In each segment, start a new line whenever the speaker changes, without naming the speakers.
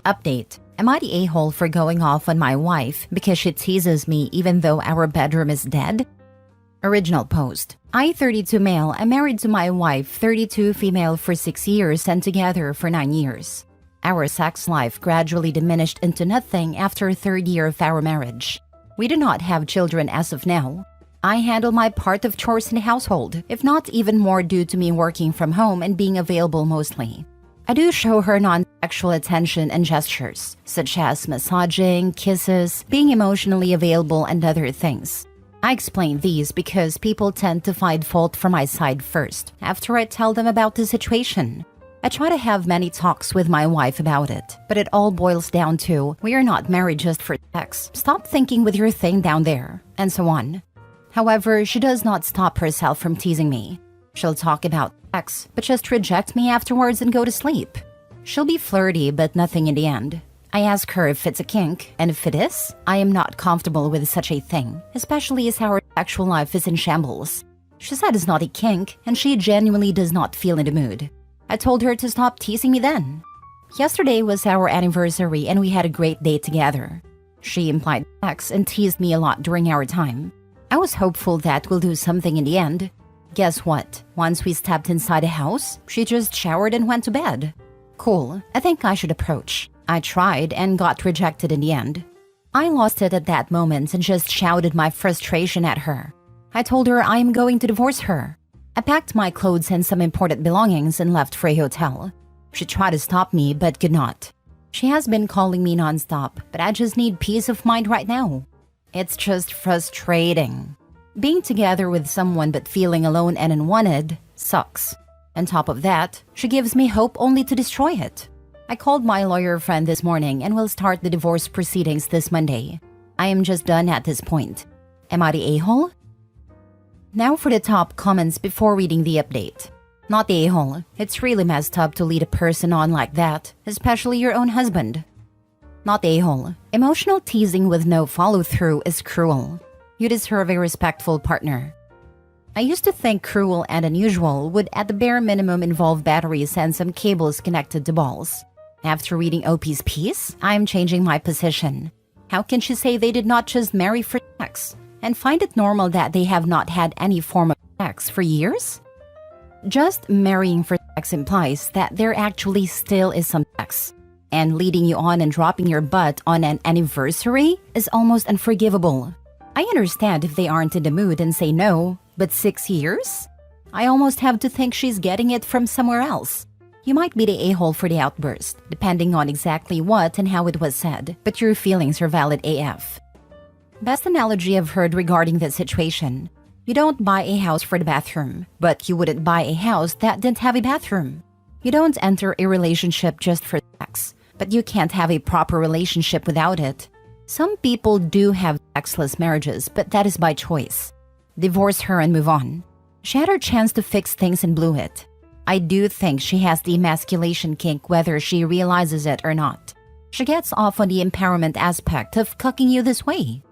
Update. Am I the a-hole for going off on my wife because she teases me even though our bedroom is dead? Original post. I, 32 male, am married to my wife, 32 female, for 6 years and together for 9 years. Our sex life gradually diminished into nothing after third year of our marriage. We do not have children as of now. I handle my part of chores in the household, if not even more due to me working from home and being available mostly. I do show her non-sexual attention and gestures, such as massaging, kisses, being emotionally available, and other things. I explain these because people tend to find fault from my side first, after I tell them about the situation. I try to have many talks with my wife about it, but it all boils down to, we are not married just for sex, stop thinking with your thing down there, and so on. However, she does not stop herself from teasing me. She'll talk about sex, but just reject me afterwards and go to sleep. She'll be flirty, but nothing in the end. I ask her if it's a kink, and if it is, I am not comfortable with such a thing, especially as our sexual life is in shambles. She said it's not a kink, and she genuinely does not feel in the mood. I told her to stop teasing me then. Yesterday was our anniversary and we had a great day together. She implied sex and teased me a lot during our time. I was hopeful that we'll do something in the end. Guess what? Once we stepped inside the house, she just showered and went to bed. Cool, I think I should approach. I tried and got rejected in the end. I lost it at that moment and just shouted my frustration at her. I told her I am going to divorce her. I packed my clothes and some important belongings and left for a hotel. She tried to stop me but could not. She has been calling me nonstop, but I just need peace of mind right now. It's just frustrating. Being together with someone but feeling alone and unwanted sucks. On top of that, she gives me hope only to destroy it. I called my lawyer friend this morning and will start the divorce proceedings this Monday. I am just done at this point. Am I the a-hole? Now for the top comments before reading the update. Not the a-hole. It's really messed up to lead a person on like that, especially your own husband. Not the a-hole. Emotional teasing with no follow-through is cruel. You deserve a respectful partner. I used to think cruel and unusual would at the bare minimum involve batteries and some cables connected to balls. After reading OP's piece, I am changing my position. How can she say they did not just marry for sex and find it normal that they have not had any form of sex for years? Just marrying for sex implies that there actually still is some sex. And leading you on and dropping your butt on an anniversary is almost unforgivable. I understand if they aren't in the mood and say no, but 6 years? I almost have to think she's getting it from somewhere else. You might be the a-hole for the outburst, depending on exactly what and how it was said, but your feelings are valid AF. Best analogy I've heard regarding this situation. You don't buy a house for the bathroom, but you wouldn't buy a house that didn't have a bathroom. You don't enter a relationship just for sex, but you can't have a proper relationship without it. Some people do have sexless marriages, but that is by choice. Divorce her and move on. She had her chance to fix things and blew it. I do think she has the emasculation kink whether she realizes it or not. She gets off on the empowerment aspect of cucking you this way.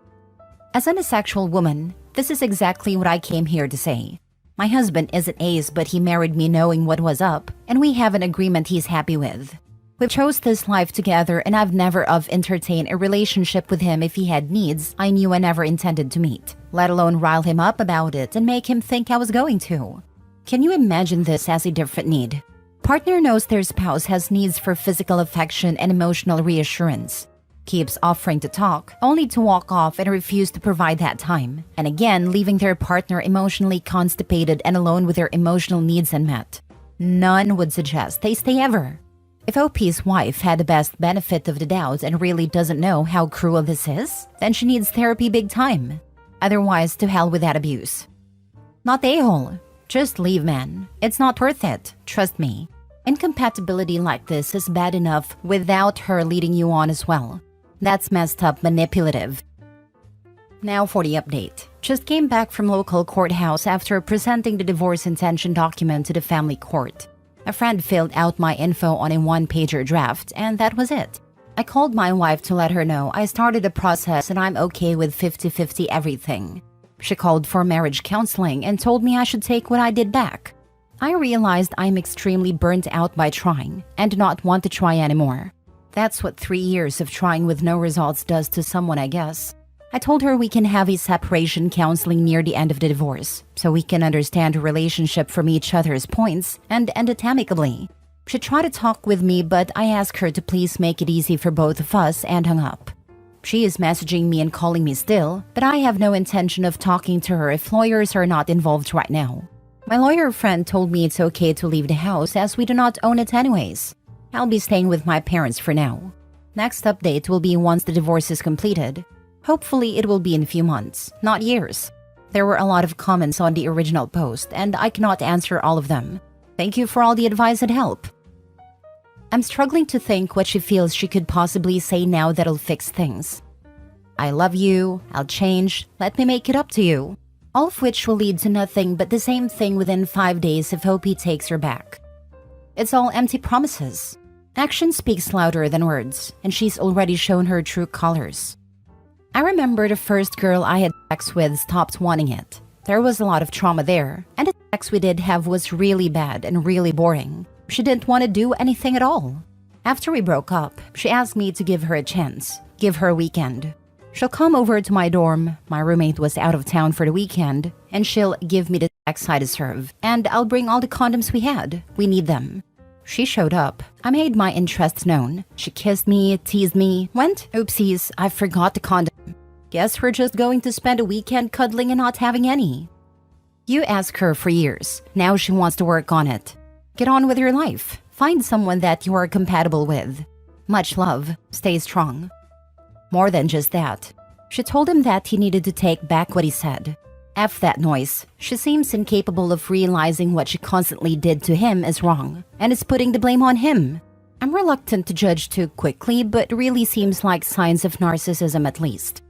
As an asexual woman, this is exactly what I came here to say. My husband is an ace, but he married me knowing what was up, and we have an agreement he's happy with. We chose this life together and I've never entertained a relationship with him if he had needs I knew I never intended to meet, let alone rile him up about it and make him think I was going to. Can you imagine this as a different need? Partner knows their spouse has needs for physical affection and emotional reassurance. Keeps offering to talk, only to walk off and refuse to provide that time, and again leaving their partner emotionally constipated and alone with their emotional needs unmet. None would suggest they stay ever. If OP's wife had the best benefit of the doubt and really doesn't know how cruel this is, then she needs therapy big time. Otherwise, to hell with that abuse. Not the a-hole. Just leave, man. It's not worth it. Trust me. Incompatibility like this is bad enough without her leading you on as well. That's messed up manipulative. Now for the update. Just came back from local courthouse after presenting the divorce intention document to the family court. A friend filled out my info on a one-pager draft, and that was it. I called my wife to let her know I started the process and I'm okay with 50-50 everything. She called for marriage counseling and told me I should take what I did back. I realized I'm extremely burnt out by trying and do not want to try anymore. That's what 3 years of trying with no results does to someone, I guess. I told her we can have a separation counseling near the end of the divorce, so we can understand the relationship from each other's points and end it amicably. She tried to talk with me, but I asked her to please make it easy for both of us and hung up. She is messaging me and calling me still, but I have no intention of talking to her if lawyers are not involved right now. My lawyer friend told me it's okay to leave the house as we do not own it anyways. I'll be staying with my parents for now. Next update will be once the divorce is completed. Hopefully it will be in a few months, not years. There were a lot of comments on the original post and I cannot answer all of them. Thank you for all the advice and help. I'm struggling to think what she feels she could possibly say now that'll fix things. I love you, I'll change, let me make it up to you. All of which will lead to nothing but the same thing within 5 days if Hopi takes her back. It's all empty promises. Action speaks louder than words, and she's already shown her true colors. I remember the first girl I had sex with stopped wanting it. There was a lot of trauma there, and the sex we did have was really bad and really boring. She didn't want to do anything at all. After we broke up, she asked me to give her a chance, give her a weekend. She'll come over to my dorm, my roommate was out of town for the weekend, and she'll give me the sex I deserve, and I'll bring all the condoms we had. We need them. She showed up. I made my interests known. She kissed me, teased me, went, oopsies, I forgot the condom. Guess we're just going to spend a weekend cuddling and not having any. You asked her for years. Now she wants to work on it. Get on with your life. Find someone that you are compatible with. Much love. Stay strong. More than just that. She told him that he needed to take back what he said. F that noise. She seems incapable of realizing what she constantly did to him is wrong, and is putting the blame on him. I'm reluctant to judge too quickly, but really seems like signs of narcissism at least.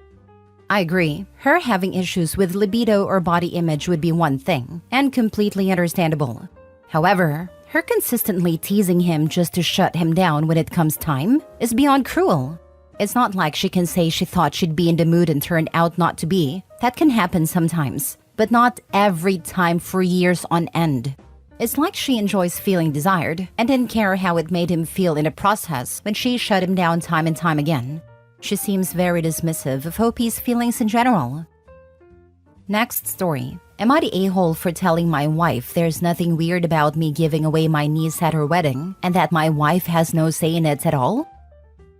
I agree. Her having issues with libido or body image would be one thing, and completely understandable. However, her consistently teasing him just to shut him down when it comes time is beyond cruel. It's not like she can say she thought she'd be in the mood and turned out not to be. That can happen sometimes, but not every time for years on end. It's like she enjoys feeling desired and didn't care how it made him feel in the process when she shut him down time and time again. She seems very dismissive of Hopi's feelings in general. Next story. Am I the a-hole for telling my wife there's nothing weird about me giving away my niece at her wedding and that my wife has no say in it at all?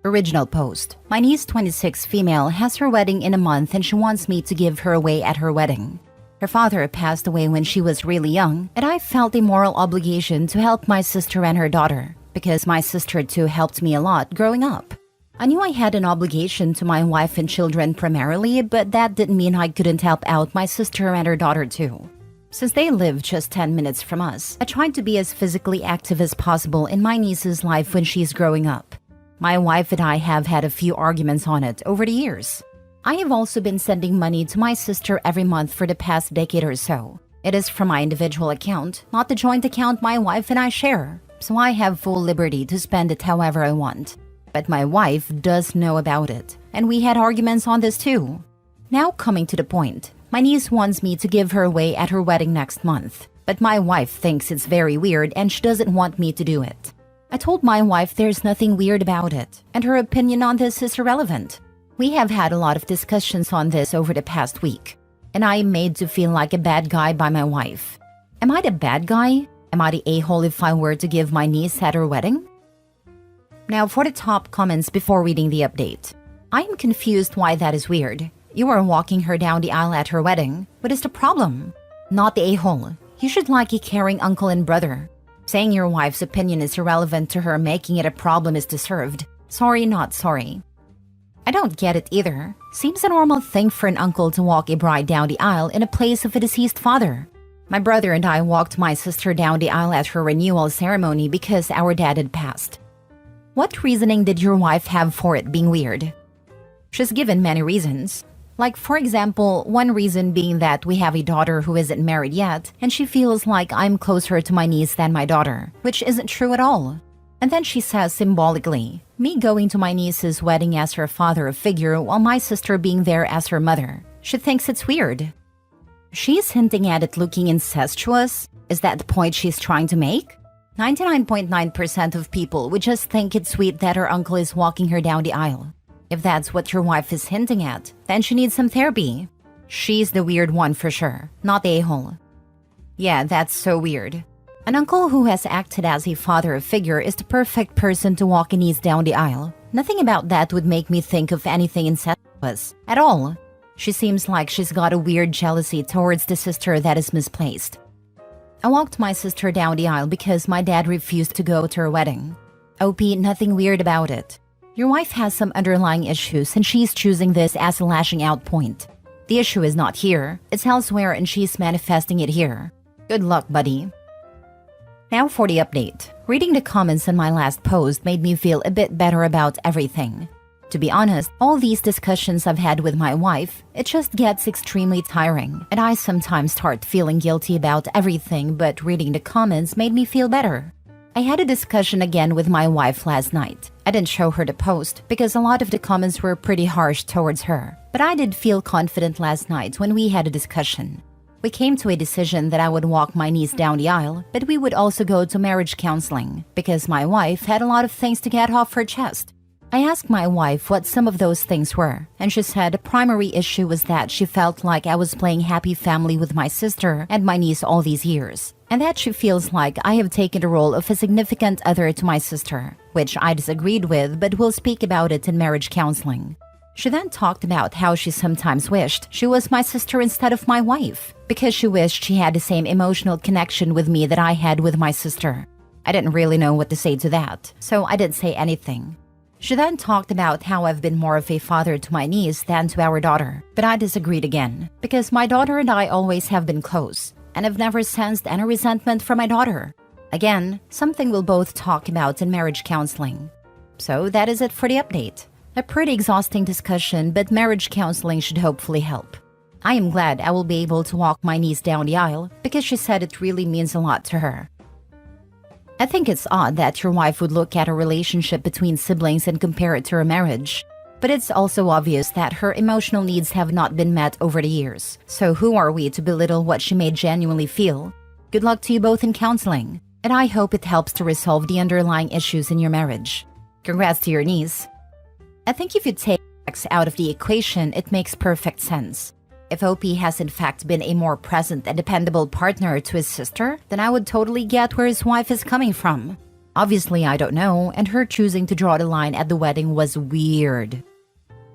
Original post. My niece, 26 female, has her wedding in a month and she wants me to give her away at her wedding. Her father passed away when she was really young, and I felt a moral obligation to help my sister and her daughter, because my sister too helped me a lot growing up. I knew I had an obligation to my wife and children primarily, but that didn't mean I couldn't help out my sister and her daughter too. Since they live just 10 minutes from us, I tried to be as physically active as possible in my niece's life when she's growing up. My wife and I have had a few arguments on it over the years. I have also been sending money to my sister every month for the past decade or so. It is from my individual account, not the joint account my wife and I share, so I have full liberty to spend it however I want. But my wife does know about it, and we had arguments on this too. Now coming to the point, my niece wants me to give her away at her wedding next month, but my wife thinks it's very weird and she doesn't want me to do it. I told my wife there's nothing weird about it, and her opinion on this is irrelevant. We have had a lot of discussions on this over the past week, and I am made to feel like a bad guy by my wife. Am I the bad guy? Am I the a-hole if I were to give my niece at her wedding? Now for the top comments before reading the update. I am confused why that is weird. You are walking her down the aisle at her wedding. What is the problem? Not the a-hole. You should like a caring uncle and brother. Saying your wife's opinion is irrelevant to her making it a problem is deserved. Sorry, not sorry. I don't get it either. Seems a normal thing for an uncle to walk a bride down the aisle in a place of a deceased father. My brother and I walked my sister down the aisle at her renewal ceremony because our dad had passed. What reasoning did your wife have for it being weird? She's given many reasons. Like, for example, one reason being that we have a daughter who isn't married yet, and she feels like I'm closer to my niece than my daughter, which isn't true at all. And then she says symbolically, me going to my niece's wedding as her father figure while my sister being there as her mother. She thinks it's weird. She's hinting at it looking incestuous? Is that the point she's trying to make? 99.9% of people would just think it's sweet that her uncle is walking her down the aisle. If that's what your wife is hinting at, then she needs some therapy. She's the weird one for sure, not the a-hole. Yeah, that's so weird. An uncle who has acted as a father figure is the perfect person to walk in knees down the aisle. Nothing about that would make me think of anything incestuous at all. She seems like she's got a weird jealousy towards the sister that is misplaced. I walked my sister down the aisle because my dad refused to go to her wedding. OP, nothing weird about it. Your wife has some underlying issues and she's choosing this as a lashing out point. The issue is not here, it's elsewhere and she's manifesting it here. Good luck, buddy. Now for the update. Reading the comments on my last post made me feel a bit better about everything. To be honest, all these discussions I've had with my wife, it just gets extremely tiring, and I sometimes start feeling guilty about everything, but reading the comments made me feel better. I had a discussion again with my wife last night. I didn't show her the post because a lot of the comments were pretty harsh towards her, but I did feel confident last night when we had a discussion. We came to a decision that I would walk my niece down the aisle, but we would also go to marriage counseling because my wife had a lot of things to get off her chest. I asked my wife what some of those things were, and she said the primary issue was that she felt like I was playing happy family with my sister and my niece all these years, and that she feels like I have taken the role of a significant other to my sister, which I disagreed with, but we'll speak about it in marriage counseling. She then talked about how she sometimes wished she was my sister instead of my wife, because she wished she had the same emotional connection with me that I had with my sister. I didn't really know what to say to that, so I didn't say anything. She then talked about how I've been more of a father to my niece than to our daughter, but I disagreed again, because my daughter and I always have been close, and I've never sensed any resentment from my daughter. Again, something we'll both talk about in marriage counseling. So that is it for the update. A pretty exhausting discussion, but marriage counseling should hopefully help. I am glad I will be able to walk my niece down the aisle because she said it really means a lot to her. I think it's odd that your wife would look at a relationship between siblings and compare it to a marriage. But it's also obvious that her emotional needs have not been met over the years. So who are we to belittle what she may genuinely feel? Good luck to you both in counseling, and I hope it helps to resolve the underlying issues in your marriage. Congrats to your niece. I think if you take sex out of the equation, it makes perfect sense. If OP has in fact been a more present and dependable partner to his sister, then I would totally get where his wife is coming from. Obviously, I don't know, and her choosing to draw the line at the wedding was weird.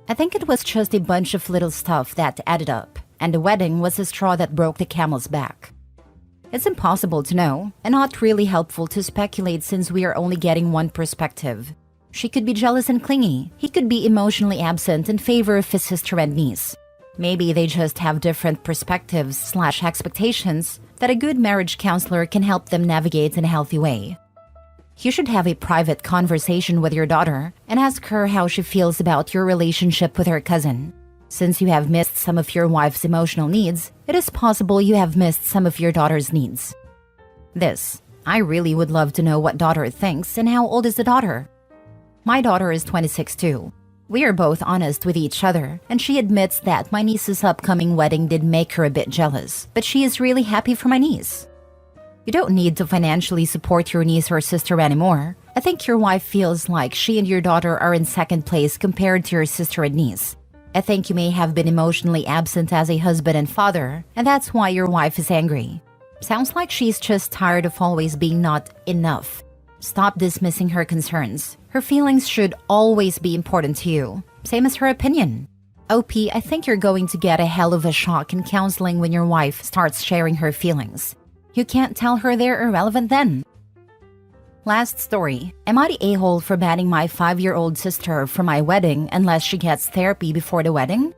I think it was just a bunch of little stuff that added up, and the wedding was the straw that broke the camel's back. It's impossible to know, and not really helpful to speculate since we are only getting one perspective. She could be jealous and clingy. He could be emotionally absent in favor of his sister and niece. Maybe they just have different perspectives/expectations that a good marriage counselor can help them navigate in a healthy way. You should have a private conversation with your daughter and ask her how she feels about your relationship with her cousin. Since you have missed some of your wife's emotional needs, it is possible you have missed some of your daughter's needs. I really would love to know what daughter thinks, and how old is the daughter? My daughter is 26 too. We are both honest with each other, and she admits that my niece's upcoming wedding did make her a bit jealous, but she is really happy for my niece. You don't need to financially support your niece or sister anymore. I think your wife feels like she and your daughter are in second place compared to your sister and niece. I think you may have been emotionally absent as a husband and father, and that's why your wife is angry. Sounds like she's just tired of always being not enough. Stop dismissing her concerns. Her feelings should always be important to you, same as her opinion. OP, I think you're going to get a hell of a shock in counseling when your wife starts sharing her feelings. You can't tell her they're irrelevant then. Last story. Am I the a-hole for banning my 5-year-old sister from my wedding unless she gets therapy before the wedding?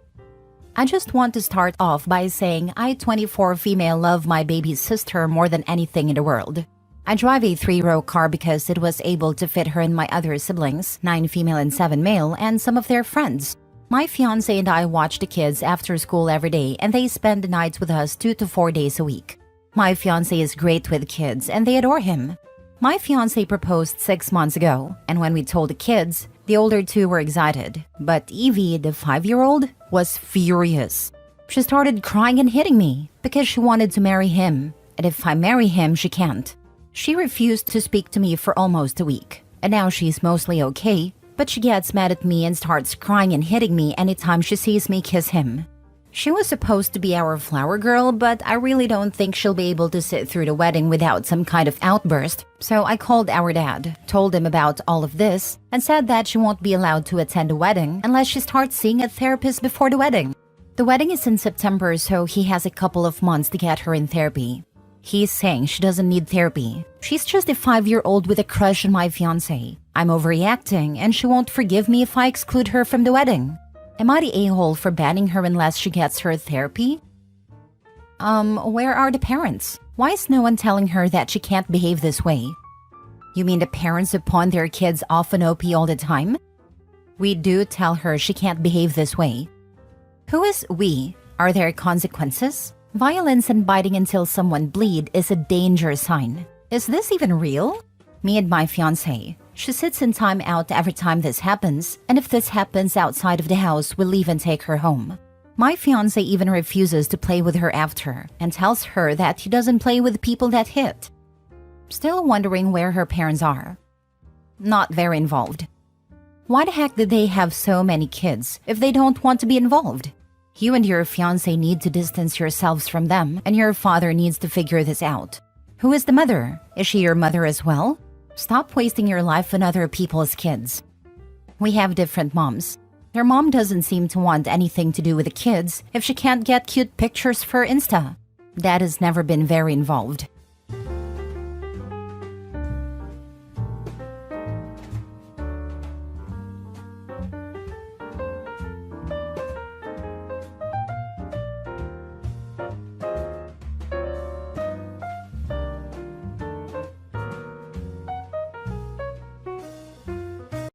I just want to start off by saying I, 24 female, love my baby's sister more than anything in the world. I drive a 3-row car because it was able to fit her and my other siblings, 9 female and 7 male, and some of their friends. My fiancé and I watch the kids after school every day, and they spend the nights with us 2 to 4 days a week. My fiancé is great with kids, and they adore him. My fiancé proposed 6 months ago, and when we told the kids, the older 2 were excited. But Evie, the 5-year-old, was furious. She started crying and hitting me because she wanted to marry him, and if I marry him, she can't. She refused to speak to me for almost a week, and now she's mostly okay, but she gets mad at me and starts crying and hitting me anytime she sees me kiss him. She was supposed to be our flower girl, but I really don't think she'll be able to sit through the wedding without some kind of outburst. So I called our dad, told him about all of this, and said that she won't be allowed to attend the wedding unless she starts seeing a therapist before the wedding. The wedding is in September, so he has a couple of months to get her in therapy. He's saying she doesn't need therapy. She's just a 5-year-old with a crush on my fiancé. I'm overreacting, and she won't forgive me if I exclude her from the wedding. Am I the a-hole for banning her unless she gets her therapy? Where are the parents? Why is no one telling her that she can't behave this way? You mean the parents who pawn their kids off on OP all the time? We do tell her she can't behave this way. Who is we? Are there consequences? Violence and biting until someone bleed is a danger sign. Is this even real? Me and my fiancé. She sits in time out every time this happens, and if this happens outside of the house, we'll leave and take her home. My fiancé even refuses to play with her after, and tells her that he doesn't play with people that hit. Still wondering where her parents are. Not very involved. Why the heck did they have so many kids if they don't want to be involved? You and your fiancé need to distance yourselves from them, and your father needs to figure this out. Who is the mother? Is she your mother as well? Stop wasting your life on other people's kids. We have different moms. Their mom doesn't seem to want anything to do with the kids if she can't get cute pictures for Insta. Dad has never been very involved.